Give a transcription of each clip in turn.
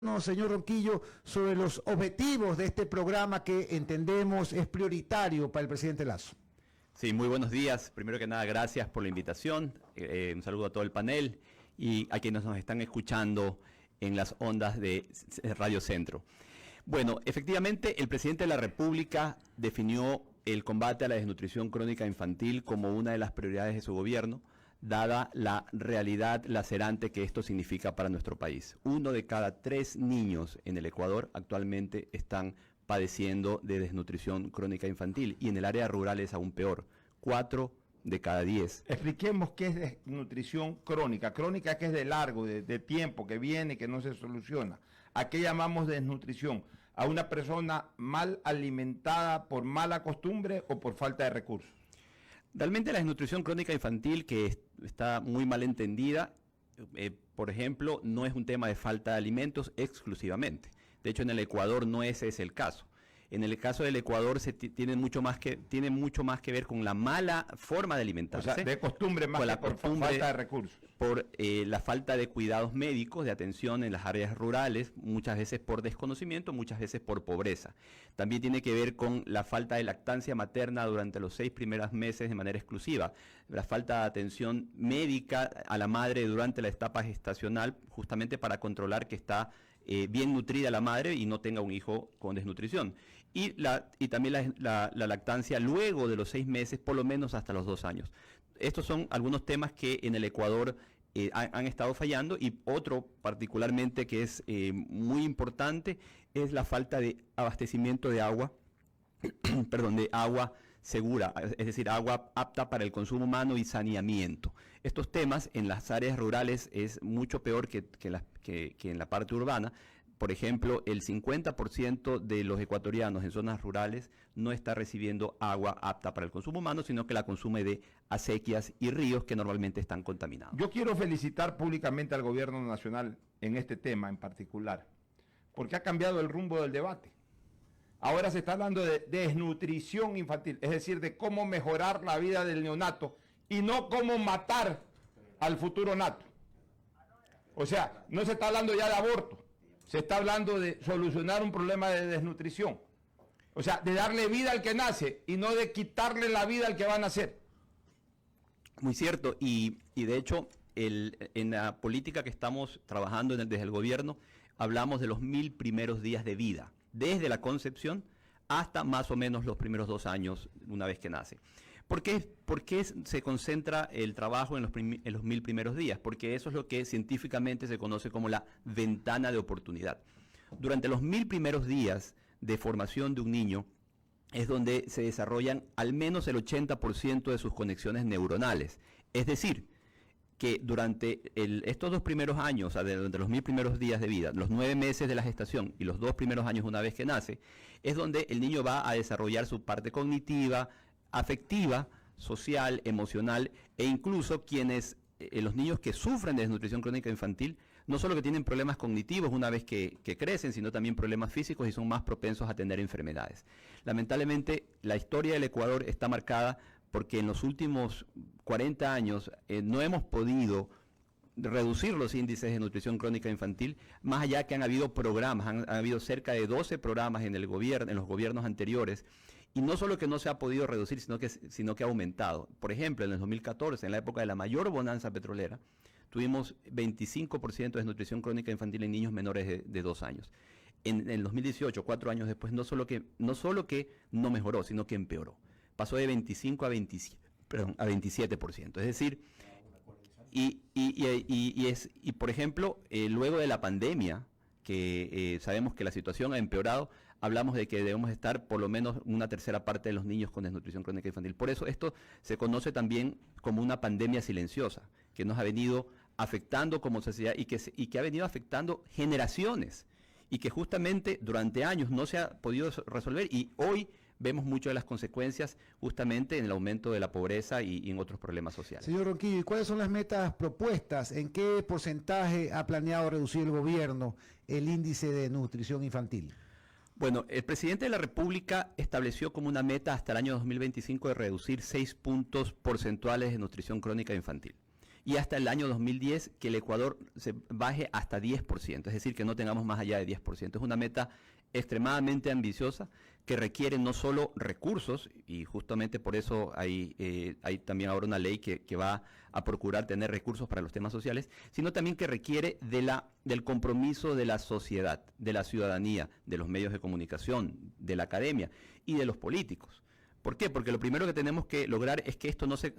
No, señor Ronquillo, sobre los objetivos de este programa que entendemos es prioritario para el presidente Lasso. Sí, muy buenos días. Primero que nada, gracias por la invitación. Un saludo a todo el panel y a quienes nos están escuchando en las ondas de Radio Centro. Bueno, efectivamente, el presidente de la República definió el combate a la desnutrición crónica infantil como una de las prioridades de su gobierno, dada la realidad lacerante que esto significa para nuestro país. 1 de cada 3 niños en el Ecuador actualmente están padeciendo de desnutrición crónica infantil y en el área rural es aún peor, 4 de cada 10. Expliquemos qué es desnutrición crónica. Crónica que es de largo, de tiempo, que viene, que no se soluciona. ¿A qué llamamos desnutrición? ¿A una persona mal alimentada por mala costumbre o por falta de recursos? Realmente la desnutrición crónica infantil, que está muy mal entendida, por ejemplo, no es un tema de falta de alimentos exclusivamente. De hecho, en el Ecuador no ese es el caso. En el caso del Ecuador tiene mucho más que ver con la mala forma de alimentarse. O sea, de costumbre más que por falta de recursos. Por la falta de cuidados médicos, de atención en las áreas rurales, muchas veces por desconocimiento, muchas veces por pobreza. También tiene que ver con la falta de lactancia materna durante los 6 primeros meses de manera exclusiva. La falta de atención médica a la madre durante la etapa gestacional, justamente para controlar que está bien nutrida la madre y no tenga un hijo con desnutrición. Y también la lactancia luego de los 6 meses, por lo menos hasta los 2 años. Estos son algunos temas que en el Ecuador han estado fallando, y otro particularmente que es muy importante es la falta de abastecimiento de agua, perdón, de agua segura, es decir, agua apta para el consumo humano y saneamiento. Estos temas en las áreas rurales es mucho peor que en la parte urbana. Por ejemplo, el 50% de los ecuatorianos en zonas rurales no está recibiendo agua apta para el consumo humano, sino que la consume de acequias y ríos que normalmente están contaminados. Yo quiero felicitar públicamente al gobierno nacional en este tema en particular, porque ha cambiado el rumbo del debate. Ahora se está hablando de desnutrición infantil, es decir, de cómo mejorar la vida del neonato y no cómo matar al futuro nato. O sea, no se está hablando ya de aborto. Se está hablando de solucionar un problema de desnutrición. O sea, de darle vida al que nace y no de quitarle la vida al que va a nacer. Muy cierto, y de hecho, en la política que estamos trabajando desde el gobierno, hablamos de los 1000 primeros días de vida, desde la concepción hasta más o menos los primeros 2 años, una vez que nace. ¿Por qué se concentra el trabajo en los 1000 primeros días? Porque eso es lo que científicamente se conoce como la ventana de oportunidad. Durante los 1000 primeros días de formación de un niño es donde se desarrollan al menos el 80% de sus conexiones neuronales. Es decir, que durante estos 2 primeros años, durante los 1000 primeros días de vida, los 9 meses de la gestación y los 2 primeros años una vez que nace, es donde el niño va a desarrollar su parte cognitiva, afectiva, social, emocional, e incluso los niños que sufren de desnutrición crónica infantil, no solo que tienen problemas cognitivos una vez que crecen, sino también problemas físicos y son más propensos a tener enfermedades. Lamentablemente, la historia del Ecuador está marcada porque en los últimos 40 años no hemos podido reducir los índices de nutrición crónica infantil, más allá que han habido programas, han habido cerca de 12 programas en los gobiernos anteriores. Y no solo que no se ha podido reducir, sino que ha aumentado. Por ejemplo, en el 2014, en la época de la mayor bonanza petrolera, tuvimos 25% de desnutrición crónica infantil en niños menores de 2 años. En el 2018, 4 años después, no solo que no mejoró, sino que empeoró. Pasó de 25 a 27%. Es decir, y por ejemplo, luego de la pandemia, que sabemos que la situación ha empeorado, hablamos de que debemos estar por lo menos una tercera parte de los niños con desnutrición crónica infantil. Por eso esto se conoce también como una pandemia silenciosa, que nos ha venido afectando como sociedad y que ha venido afectando generaciones, y que justamente durante años no se ha podido resolver, y hoy vemos mucho de las consecuencias justamente en el aumento de la pobreza y en otros problemas sociales. Señor Ronquillo, ¿y cuáles son las metas propuestas? ¿En qué porcentaje ha planeado reducir el gobierno el índice de nutrición infantil? Bueno, el presidente de la República estableció como una meta hasta el año 2025 de reducir 6 puntos porcentuales de nutrición crónica infantil. y hasta el año 2010 que el Ecuador se baje hasta 10%, es decir, que no tengamos más allá de 10%. Es una meta extremadamente ambiciosa que requiere no solo recursos, y justamente por eso hay también ahora una ley que va a procurar tener recursos para los temas sociales, sino también que requiere del compromiso de la sociedad, de la ciudadanía, de los medios de comunicación, de la academia y de los políticos. ¿Por qué? Porque lo primero que tenemos que lograr es que esto no se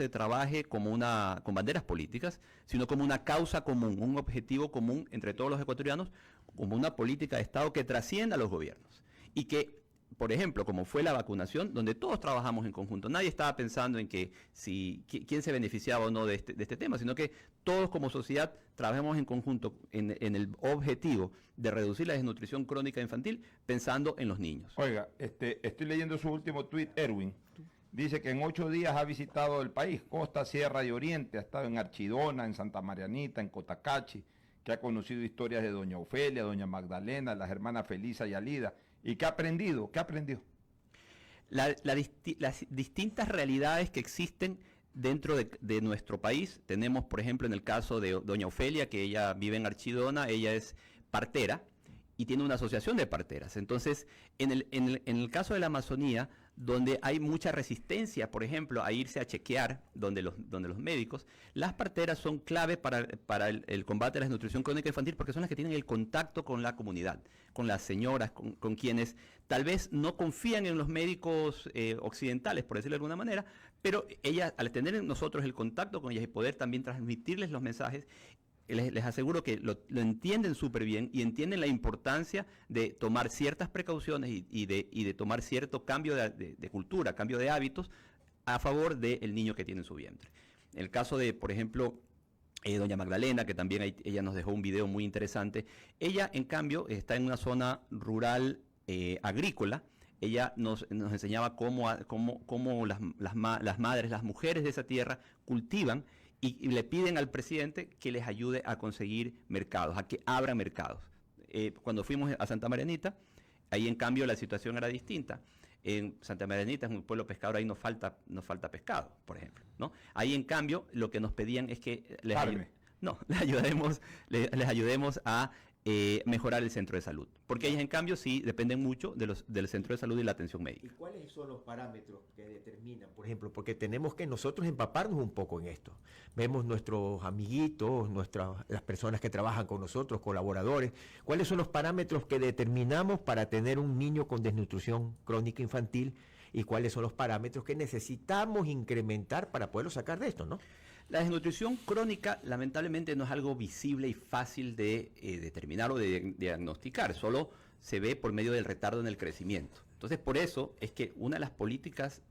trabaje como con banderas políticas, sino como una causa común, un objetivo común entre todos los ecuatorianos, como una política de Estado que trascienda a los gobiernos. Y que, por ejemplo, como fue la vacunación, donde todos trabajamos en conjunto, nadie estaba pensando en quién se beneficiaba o no de este tema, sino que todos como sociedad trabajemos en conjunto en el objetivo de reducir la desnutrición crónica infantil pensando en los niños. Oiga, estoy leyendo su último tuit, Erwin. Dice que en 8 días ha visitado el país, costa, sierra y oriente, ha estado en Archidona, en Santa Marianita, en Cotacachi, que ha conocido historias de doña Ofelia, doña Magdalena, las hermanas Felisa y Alida. ¿Y qué ha aprendido? ¿Qué aprendió? Las distintas realidades que existen dentro de nuestro país. Tenemos, por ejemplo, en el caso de doña Ofelia, que ella vive en Archidona, ella es partera y tiene una asociación de parteras. Entonces, en el caso de la Amazonía, donde hay mucha resistencia, por ejemplo, a irse a chequear donde los médicos, las parteras son clave para el combate a la desnutrición crónica infantil, porque son las que tienen el contacto con la comunidad, con las señoras, con quienes tal vez no confían en los médicos occidentales, por decirlo de alguna manera, pero ellas, al tener en nosotros el contacto con ellas y poder también transmitirles los mensajes, les aseguro que lo entienden súper bien y entienden la importancia de tomar ciertas precauciones y de tomar cierto cambio de cultura, cambio de hábitos a favor del niño que tiene en su vientre. En el caso de, por ejemplo, doña Magdalena, que también ella nos dejó un video muy interesante, ella en cambio está en una zona rural agrícola. Ella nos enseñaba cómo las madres, las mujeres de esa tierra cultivan y le piden al presidente que les ayude a conseguir mercados, a que abran mercados. Cuando fuimos a Santa Marianita, ahí en cambio la situación era distinta. En Santa Marianita, es un pueblo pescador, ahí nos falta pescado, por ejemplo, ¿no? Ahí en cambio lo que nos pedían es que les ayudemos a mejorar el centro de salud, porque ellas en cambio sí dependen mucho del centro de salud y la atención médica. ¿Y cuáles son los parámetros que determinan, por ejemplo? Porque tenemos que nosotros empaparnos un poco en esto. Vemos nuestros amiguitos, las personas que trabajan con nosotros, colaboradores. ¿Cuáles son los parámetros que determinamos para tener un niño con desnutrición crónica infantil? ¿Y cuáles son los parámetros que necesitamos incrementar para poderlo sacar de esto, no? La desnutrición crónica, lamentablemente, no es algo visible y fácil de determinar o de diagnosticar, solo se ve por medio del retardo en el crecimiento. Entonces, por eso es que una de las políticas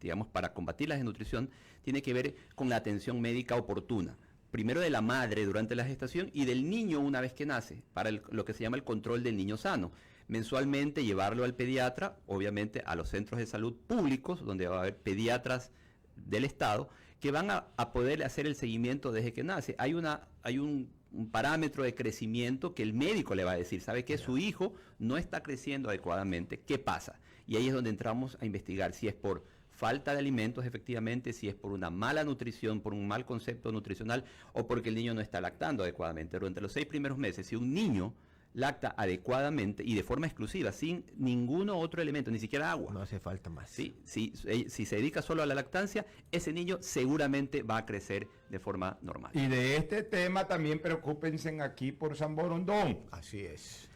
digamos, para combatir la desnutrición tiene que ver con la atención médica oportuna. Primero de la madre durante la gestación y del niño una vez que nace, para lo que se llama el control del niño sano. Mensualmente llevarlo al pediatra, obviamente a los centros de salud públicos, donde va a haber pediatras del Estado, que van a poder hacer el seguimiento desde que nace. Hay un parámetro de crecimiento que el médico le va a decir, sabe que su hijo no está creciendo adecuadamente, ¿qué pasa? Y ahí es donde entramos a investigar si es por falta de alimentos efectivamente, si es por una mala nutrición, por un mal concepto nutricional o porque el niño no está lactando adecuadamente. Durante los 6 primeros meses, si un niño lacta adecuadamente y de forma exclusiva, sin ningún otro elemento, ni siquiera agua. No hace falta más. Sí, si se dedica solo a la lactancia, ese niño seguramente va a crecer de forma normal. Y de este tema también preocúpense aquí por San Borondón. Así es.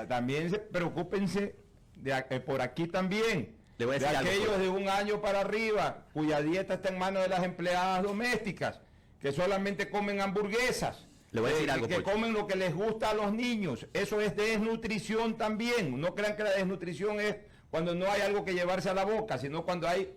También preocúpense por aquí también. Le voy a decir de algo, aquellos de un año para arriba, cuya dieta está en manos de las empleadas domésticas, que solamente comen hamburguesas. Le voy a decir algo, que Pocho. comen lo que les gusta a los niños. Eso es desnutrición también. No crean que la desnutrición es cuando no hay algo que llevarse a la boca, sino cuando hay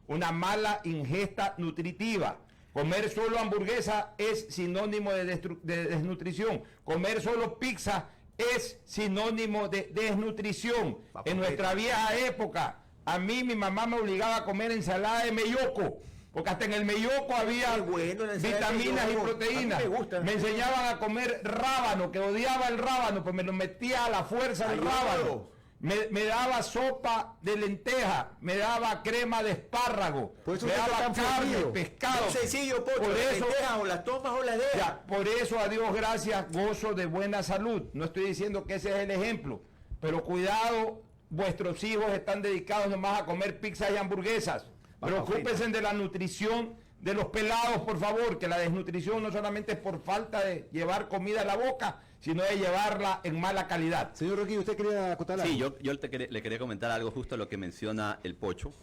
una mala ingesta nutritiva. Comer solo hamburguesa es sinónimo de desnutrición. Comer solo pizza es sinónimo de desnutrición. En nuestra vieja época, a mí mi mamá me obligaba a comer ensalada de melloco. Porque hasta en el melloco había vitaminas y proteínas. Me enseñaban a comer rábano, que odiaba el rábano, pues me lo metía a la fuerza el rábano. Me daba sopa de lenteja, me daba crema de espárrago, Por eso me usted está daba tan carne, fornido. pescado. Muy sencillo, Pocho, Por las eso- lentejas o las tomas o las dejas. Ya, por eso, a Dios gracias, gozo de buena salud. No estoy diciendo que ese es el ejemplo, pero cuidado, vuestros hijos están dedicados nomás a comer pizzas y hamburguesas. Preocúpense de la nutrición de los pelados, por favor, que la desnutrición no solamente es por falta de llevar comida a la boca, sino de llevarla en mala calidad. Señor Roquillo, ¿usted quería acotar algo? Sí, yo le quería comentar algo justo a lo que menciona el Pocho.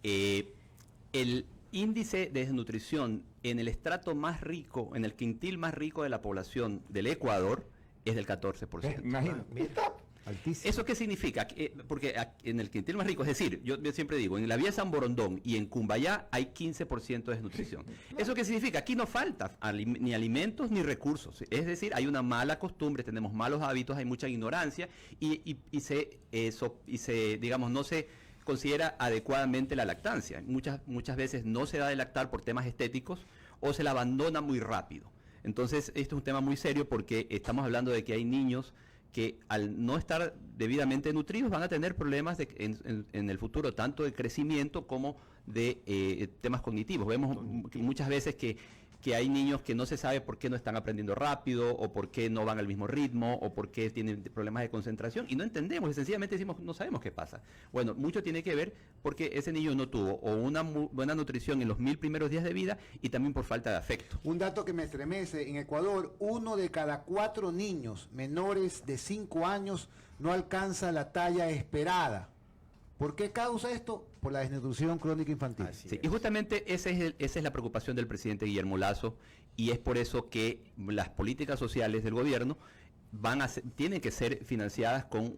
El índice de desnutrición en el estrato más rico, en el quintil más rico de la población del Ecuador, es del 14%. Imagínate. Altísimo. ¿Eso qué significa? Porque en el quintil más rico, es decir, yo siempre digo, en la vía San Borondón y en Cumbayá hay 15% de desnutrición. ¿Eso qué significa? Aquí no falta ni alimentos ni recursos. Es decir, hay una mala costumbre, tenemos malos hábitos, hay mucha ignorancia y se, digamos, no se considera adecuadamente la lactancia. Muchas veces no se da de lactar por temas estéticos o se la abandona muy rápido. Entonces, esto es un tema muy serio porque estamos hablando de que hay niños que al no estar debidamente nutridos van a tener problemas en el futuro, tanto de crecimiento como de temas cognitivos. Vemos muchas veces que hay niños que no se sabe por qué no están aprendiendo rápido, o por qué no van al mismo ritmo, o por qué tienen problemas de concentración, y no entendemos, y sencillamente decimos, no sabemos qué pasa. Bueno, mucho tiene que ver porque ese niño no tuvo o una buena nutrición en los 1000 primeros días de vida, y también por falta de afecto. Un dato que me estremece, en Ecuador, 1 de cada 4 niños menores de 5 años no alcanza la talla esperada. ¿Por qué causa esto? Por la desnutrición crónica infantil. Así Sí, y justamente esa es la preocupación del presidente Guillermo Lasso, y es por eso que las políticas sociales del gobierno tienen que ser financiadas con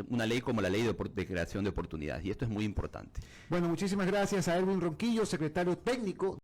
una ley como la ley de creación de oportunidades, y esto es muy importante. Bueno, muchísimas gracias a Erwin Ronquillo, secretario técnico